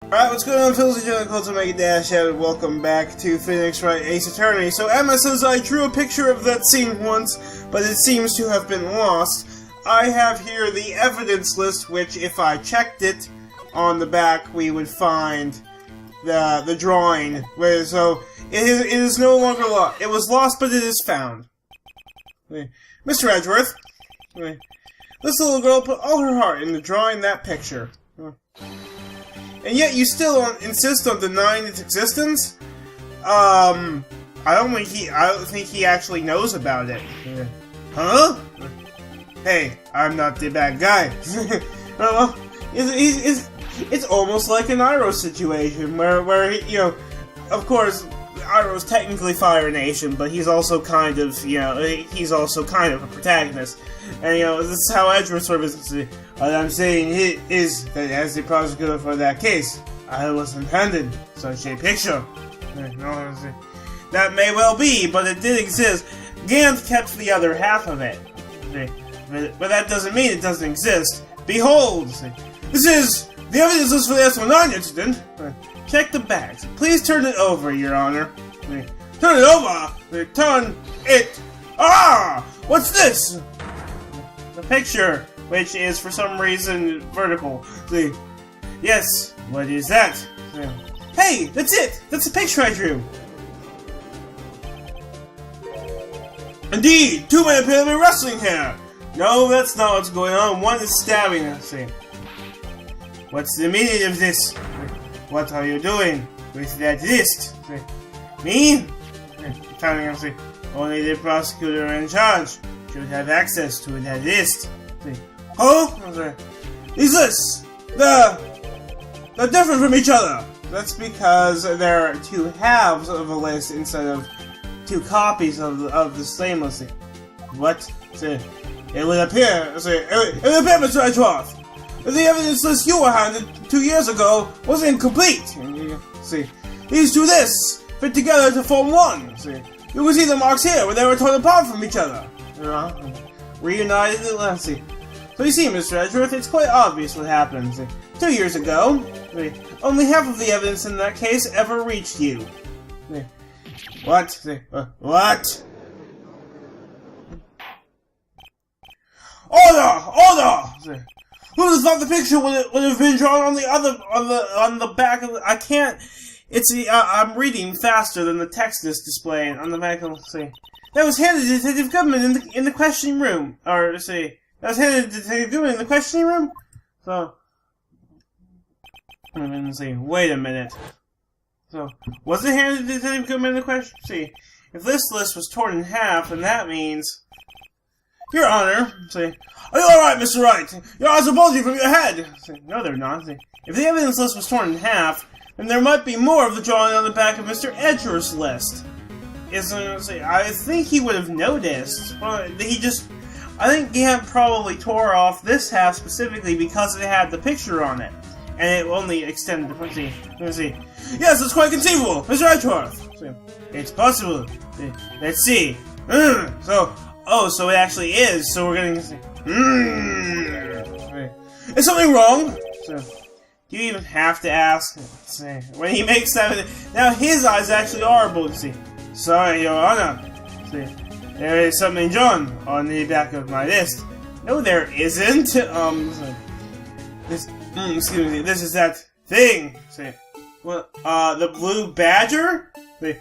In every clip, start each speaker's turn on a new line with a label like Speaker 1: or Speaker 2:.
Speaker 1: Alright, what's going on, fellas? It's Omega Dash, and welcome back to Phoenix Wright Ace Attorney. So Emma says I drew a picture of that scene once, but it seems to have been lost. I have here the evidence list, which if I checked it on the back, we would find the drawing. So it is no longer lost. It was lost, but it is found. Mr. Edgeworth, this little girl put all her heart into drawing that picture. And yet you still insist on denying its existence? I don't think he actually knows about it. Huh? Hey, I'm not the bad guy. Well, it's almost like an Iroh situation, where he, you know, of course, Iroh's technically Fire Nation, but he's also kind of, he's also kind of a protagonist. And, this is how Edgeworth sort of is. What I'm saying is that as the prosecutor for that case, I wasn't handed such a picture. That may well be, but it did exist. Gant kept the other half of it. But that doesn't mean it doesn't exist. Behold! This is the evidence list for the S19 incident. Check the bags. Please turn it over, Your Honor. Turn it over! Turn it... Ah! What's this? The picture, which is for some reason vertical. Yes, what is that? Hey, that's it! That's the picture I drew! Indeed, two men appear to be wrestling here! No, that's not what's going on. One is stabbing us. What's the meaning of this? What are you doing with that list? Me? Only the prosecutor in charge should have access to that list. Oh? These lists! They're different from each other! That's because there are two halves of a list instead of two copies of the same list. What? It would appear, Mr. Edgeworth, that the evidence list you were handed 2 years ago was incomplete. These two lists fit together to form one. You can see the marks here where they were torn apart from each other. Reunited at last. So you see, Mr. Edgeworth, it's quite obvious what happened. 2 years ago, only half of the evidence in that case ever reached you. What? What? Order! Who would have thought the picture would have been drawn on the back of the... I can't... It's I'm reading faster than the text is displaying on the back of the... That was handed to Detective Goodman in the questioning room. That was handed to Detective Goodman in the questioning room? So... Wait a minute. So, was it handed to Detective Goodman in the question? If this list was torn in half, then that means... Your Honor, are you alright, Mr. Wright? Your eyes are bulging from your head! No, they're not. If the evidence list was torn in half, then there might be more of the drawing on the back of Mr. Edgeworth's list. I think he would have noticed. I think Gant probably tore off this half specifically because it had the picture on it. And it only extended the... Let's see. Yes, it's quite conceivable, Mr. Edgeworth! It's possible. Let's see. So it actually is, so we're gonna say, Is something wrong? Do you even have to ask? When he makes that, now his eyes actually are bulging. Sorry, Your Honor. There is something drawn on the back of my list. No, there isn't. Excuse me, this is that thing. What, the blue badger? That's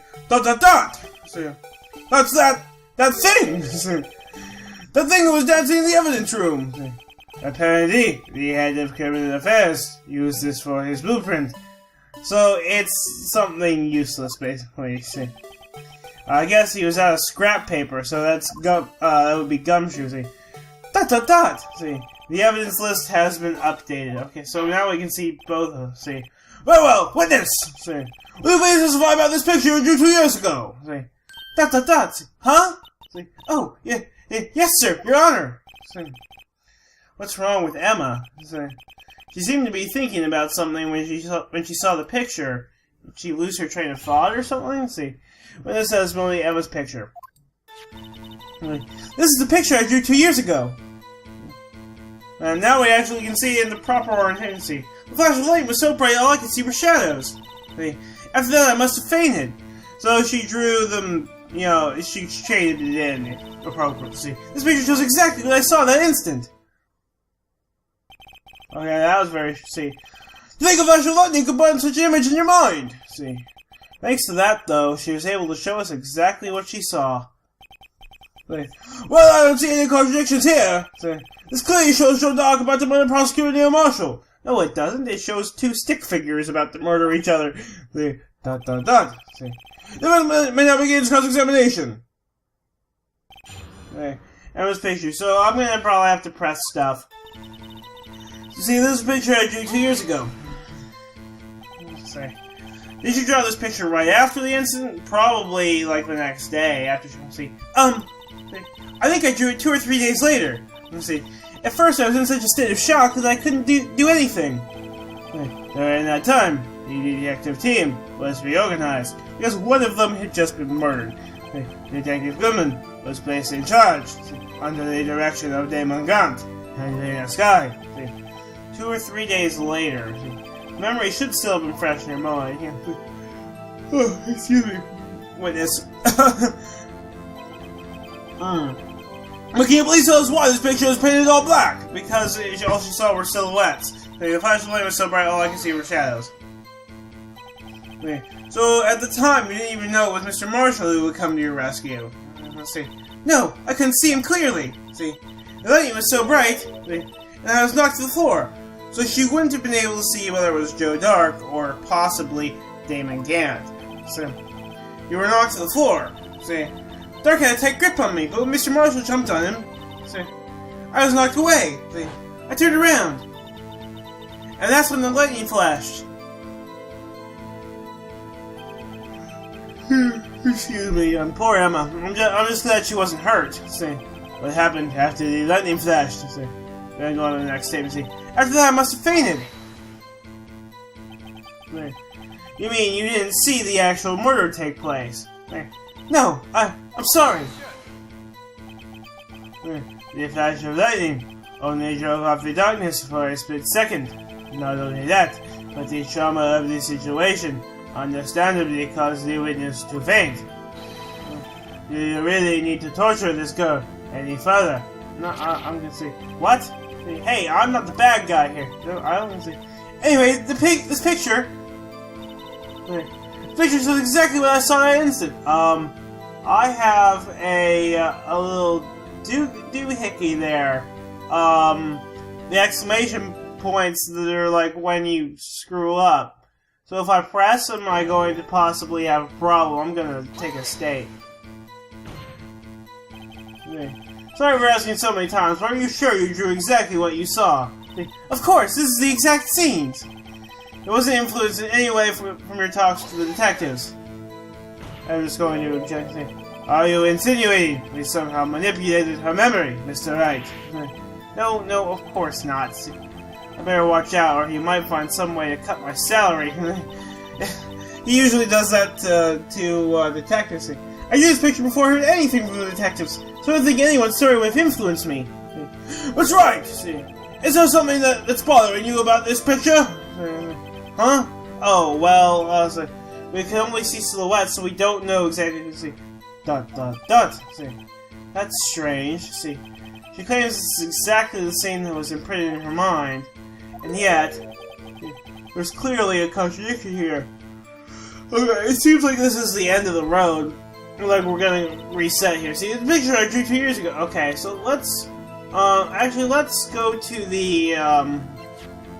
Speaker 1: that thing! The thing that was dancing in the evidence room! Apparently, the head of criminal affairs used this for his blueprint. So, it's something useless, basically. I guess he was out of scrap paper, so that would be gumshoe. The evidence list has been updated. Okay, so now we can see both of them. Well, witness! Will you please testify about this picture you drew 2 years ago? Huh? Oh, yeah, yes, sir, Your Honor. What's wrong with Emma? She seemed to be thinking about something when she saw the picture. Did she lose her train of thought or something? Witness says only Emma's picture. This is the picture I drew 2 years ago. And now we actually can see it in the proper orientation. The flash of light was so bright all I could see were shadows. See, after that I must have fainted. So she drew them, you know, she shaded it in appropriately. See, this picture shows exactly what I saw that instant. Okay, that was very, see. You think a flash of lightning could burn such an image in your mind? See. Thanks to that, though, she was able to show us exactly what she saw. See. Well, I don't see any contradictions here. See. This clearly shows Joe Dark about to murder prosecutor Neil Marshall. No, it doesn't. It shows two stick figures about to murder each other. See. Dot, dot, dot. See. The may now begin cross-examination. Okay. Emma's picture. So I'm gonna probably have to press stuff. See, this is a picture I drew 2 years ago. Let's see. Did you draw this picture right after the incident? Probably, like, the next day after she... See. I think I drew it 2 or 3 days later. Let's see. At first, I was in such a state of shock that I couldn't do anything. During that time, the detective team was reorganized because one of them had just been murdered. Detective Goodman was placed in charge under the direction of Damon Gaunt and Lena Sky. 2 or 3 days later, memory should still have been fresh in your mind. Oh, excuse me, witness. But can you please tell us why this picture was painted all black? Because all she saw were silhouettes. The flash of light was so bright, all I could see were shadows. Okay. So at the time, you didn't even know it was Mr. Marshall who would come to your rescue. Let's see. No, I couldn't see him clearly. See, the lighting was so bright, and I was knocked to the floor. So she wouldn't have been able to see whether it was Joe Dark or possibly Damon Gant. So you were knocked to the floor. See, Dark had a tight grip on me, but when Mr. Marshall jumped on him, see, I was knocked away. See, I turned around, and that's when the lightning flashed. Excuse me, poor Emma. I'm just glad she wasn't hurt. See, what happened after the lightning flashed? See, then go on to the next statement. See, after that, I must have fainted. See, you mean you didn't see the actual murder take place? See, no, I'm sorry. See, the flash of lightning only drove off the darkness for a split second. Not only that, but the trauma of the situation understandably caused the witness to faint. Do you really need to torture this girl any further? No, I'm gonna say, what? Hey, I'm not the bad guy here. No, I don't say. Anyway, this picture. This picture shows exactly what I saw in that instant. I have a little doohickey there. The exclamation points that are like when you screw up. So if I press, am I going to possibly have a problem? I'm gonna take a state. Sorry for asking so many times, but are you sure you drew exactly what you saw? Of course, this is the exact scenes! It wasn't influenced in any way from your talks to the detectives. I'm just going to object. Are you insinuating we somehow manipulated her memory, Mr. Wright? No, of course not. I better watch out, or he might find some way to cut my salary. He usually does that to detectives. I drew this picture before I heard anything from the detectives, so I don't think anyone's story would have influenced me. That's right! See, is there something that's bothering you about this picture? Huh? Oh, well, we can only see silhouettes, so we don't know exactly. See, dot. See, that's strange. See, she claims it's exactly the same that was imprinted in her mind. And yet, there's clearly a contradiction here. Okay, it seems like this is the end of the road. Like we're gonna reset here. See, the picture I drew 2 years ago. Okay, so let's let's go to the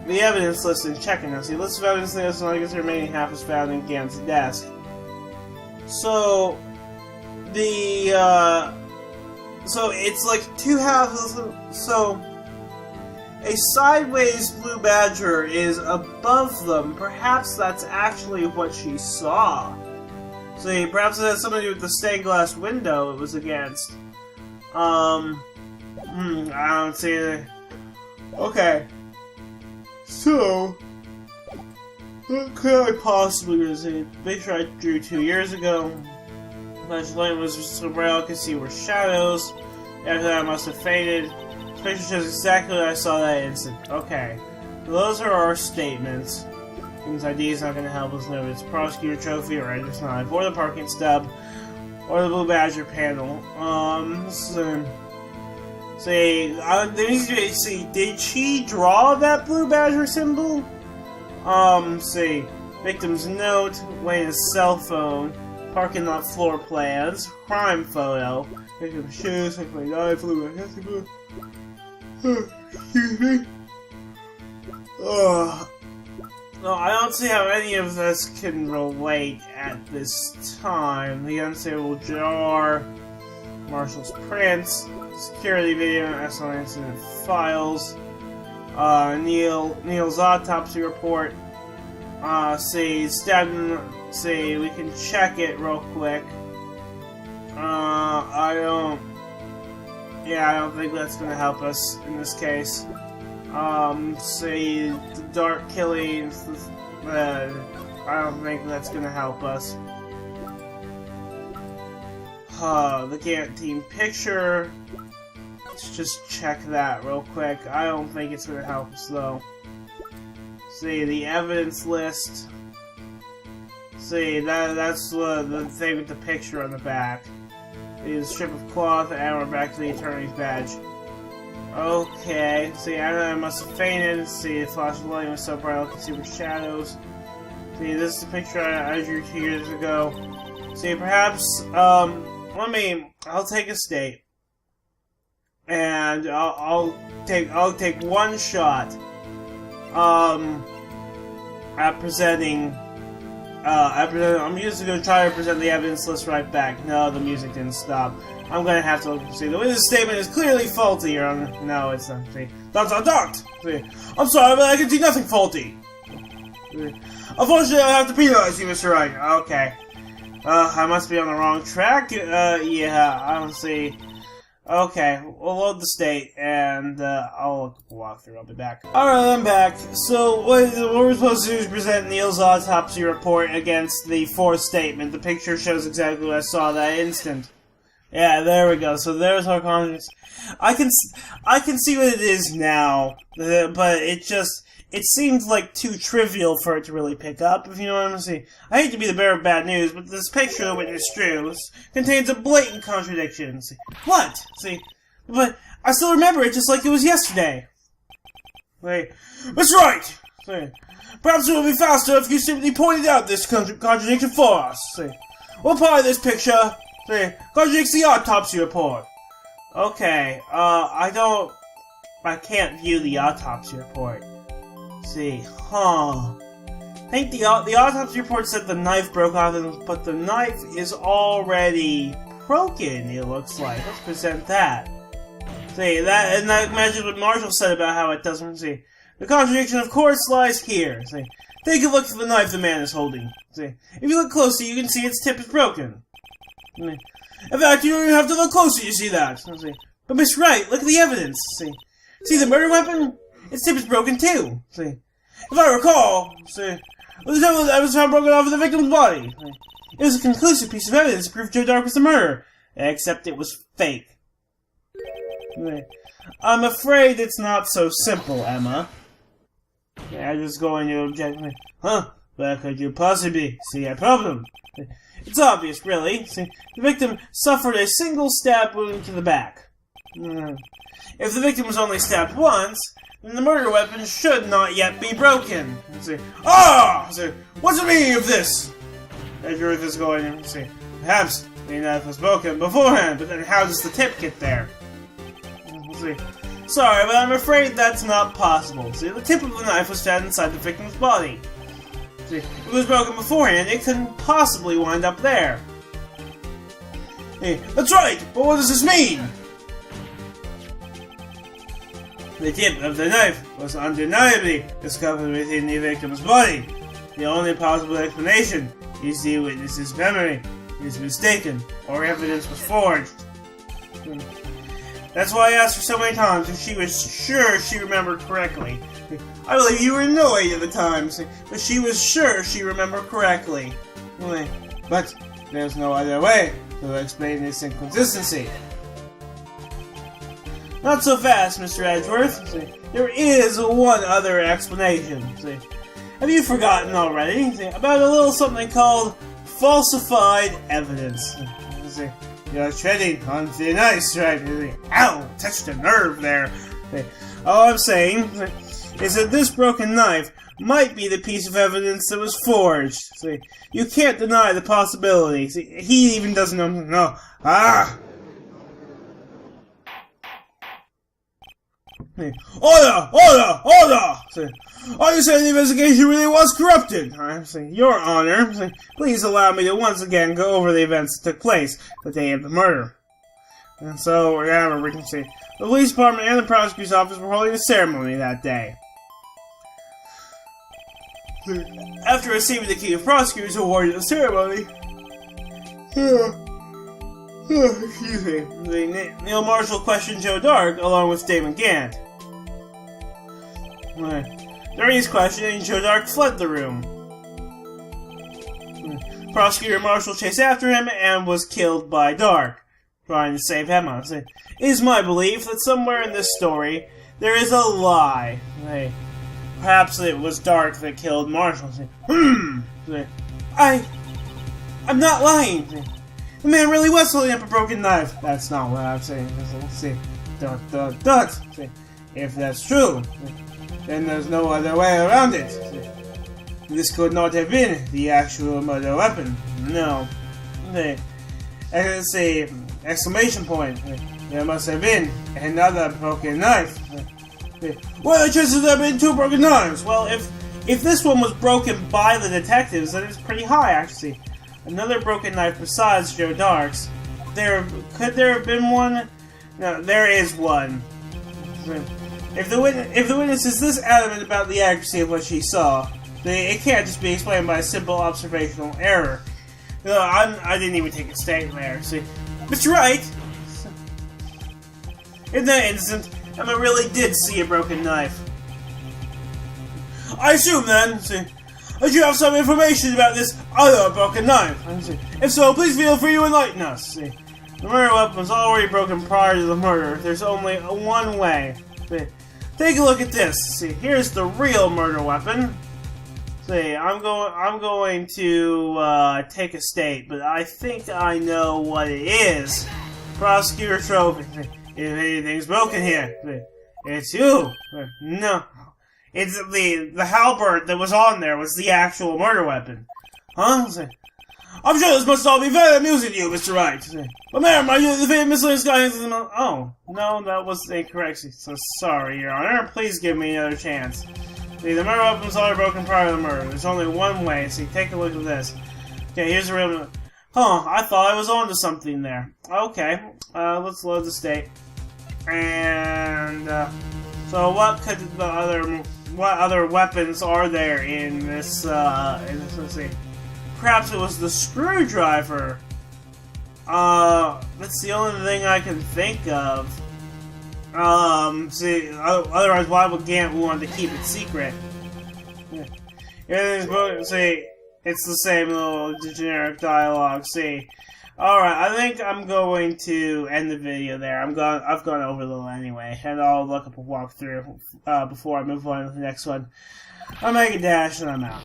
Speaker 1: evidence list and check it now. See, list of evidence list, and I guess the remaining half is found in Gant's desk. So so it's like two halves. So a sideways blue badger is above them. Perhaps that's actually what she saw. See, perhaps it has something to do with the stained glass window it was against. I don't see it. Okay. So, what could I possibly say? The picture I drew 2 years ago. Flash light was so bright I could see were shadows. After that I must have fainted. This picture shows exactly what I saw that instant. Okay. those are our statements. Victim's ID is not going to help us know if it's prosecutor trophy or register's knife, or the parking stub, or the blue badger panel. Did she draw that blue badger symbol? Victim's note, Wayne's cell phone, parking lot floor plans, crime photo, victim's shoes, knife, blue badger. Excuse me. No, I don't see how any of this can relate at this time. The unstable jar, Marshall's prints, security video, SL incident files, Neil's autopsy report. We can check it real quick. I don't think that's gonna help us in this case. The dark killings, I don't think that's gonna help us. The canteen picture, let's just check that real quick. I don't think it's gonna help us though. The evidence list. That's the thing with the picture on the back. The strip of cloth, and we're back to the attorney's badge. Okay, Anna must have fainted. The flash of light was so bright I could see with shadows. This is the picture I drew 2 years ago. Perhaps, I'll take a state. And I'll take one shot, at presenting, I'm just gonna try to present the evidence list right back. No, the music didn't stop. I'm gonna have to look and see. The witness statement is clearly faulty, Your Honor. No, it's not. That's undocked. I'm sorry, but I can see nothing faulty. Unfortunately, I have to penalize you, Mr. Wright. Okay. I must be on the wrong track. Yeah, I don't see. Okay, we'll load the state, and I'll walk through. I'll be back. Alright, I'm back. So, what we're supposed to do is present Neil's autopsy report against the fourth statement. The picture shows exactly what I saw that instant. Yeah, there we go. So there's our conscience. I can see what it is now, but it seems like too trivial for it to really pick up, if you know what I'm saying. I hate to be the bearer of bad news, but this picture the witness drew contains a blatant contradiction. What? But I still remember it just like it was yesterday. That's right! Perhaps it would be faster if you simply pointed out this contradiction for us. We'll apply this picture. Contradicts the autopsy report. Okay, I can't view the autopsy report. I think the autopsy report said the knife broke off, but the knife is already broken, it looks like. Let's present that. And that matches what Marshall said about how it doesn't, the contradiction, of course, lies here. Take a look at the knife the man is holding. If you look closely, you can see its tip is broken. In fact, you don't even have to look closer to see that. But Miss Wright, look at the evidence. See the murder weapon? Its tip is broken too. If I recall, the tip that was found broken off of the victim's body. It was a conclusive piece of evidence to prove Joe Dark was the murderer, except it was fake. I'm afraid it's not so simple, Emma. I'm just going to object. Where could you possibly see a problem? It's obvious, really. The victim suffered a single stab wound to the back. If the victim was only stabbed once, then the murder weapon should not yet be broken. What's the meaning of this? As Ruth is going, perhaps the knife was broken beforehand, but then how does the tip get there? Sorry, but I'm afraid that's not possible. The tip of the knife was found inside the victim's body. If it was broken beforehand, it couldn't possibly wind up there. That's right, but what does this mean? The tip of the knife was undeniably discovered within the victim's body. The only possible explanation is the witness's memory is mistaken, or evidence was forged. That's why I asked her so many times if she was sure she remembered correctly. I believe you were annoyed at the time, but she was sure she remembered correctly. But there's no other way to explain this inconsistency. Not so fast, Mr. Edgeworth. See, there is one other explanation. See, have you forgotten already? See, about a little something called falsified evidence. See, you're treading on thin ice, right? See, ow! Touched a nerve there. See, all I'm saying is that this broken knife might be the piece of evidence that was forged. See, you can't deny the possibility. See, he even doesn't know. No. Ah! Order! Order! Order! See, are you saying the investigation really was corrupted? Your Honor, please allow me to once again go over the events that took place the day of the murder. And so, remember, we can see the police department and the prosecutor's office were holding a ceremony that day. After receiving the key of prosecutors awarded the ceremony, excuse me, Neil Marshall questioned Joe Dark along with Damon Gant. During his questioning, Joe Dark fled the room. Prosecutor Marshall chased after him and was killed by Dark, trying to save Emma. It is my belief that somewhere in this story there is a lie. Perhaps it was Dark that killed Marshall. I'm not lying. The man really was holding up a broken knife. That's not what I'm saying. See, if that's true, then there's no other way around it. This could not have been the actual murder weapon. No. Say, exclamation point. There must have been another broken knife. What are the chances there have been two broken knives? Well, if this one was broken by the detectives, then it's pretty high, actually. Another broken knife besides Joe Dark's. Could there have been one? No, there is one. If the witness is this adamant about the accuracy of what she saw, it can't just be explained by a simple observational error. No, I didn't even take a stand there. See, Mr. Wright, in that instant, Emma really did see a broken knife. I assume then, that you have some information about this other broken knife. If so, please feel free to enlighten us. The murder weapon was already broken prior to the murder. There's only one way. Take a look at this. Here's the real murder weapon. I'm going to take a state, but I think I know what it is. Prosecutor Trophy. If anything's broken here, it's you. No. It's the halberd that was on there was the actual murder weapon. Huh? I'm sure this must all be very amusing to you, Mr. Wright. But ma'am, are you the famous miscellaneous guy? Oh, no, that was incorrect. So sorry, Your Honor. Please give me another chance. The murder weapon was already broken prior to the murder. There's only one way. Take a look at this. Okay, here's the real... Huh, I thought I was onto something there. Okay, let's load the state. And, so what other weapons are there in this, let's see. Perhaps it was the screwdriver. That's the only thing I can think of. Otherwise why would Gant want to keep it secret? Everything's broken, it's the same little generic dialogue, Alright, I think I'm going to end the video there. I've gone over a little anyway, and I'll look up a walkthrough before I move on to the next one. I'm Mega Dash, and I'm out.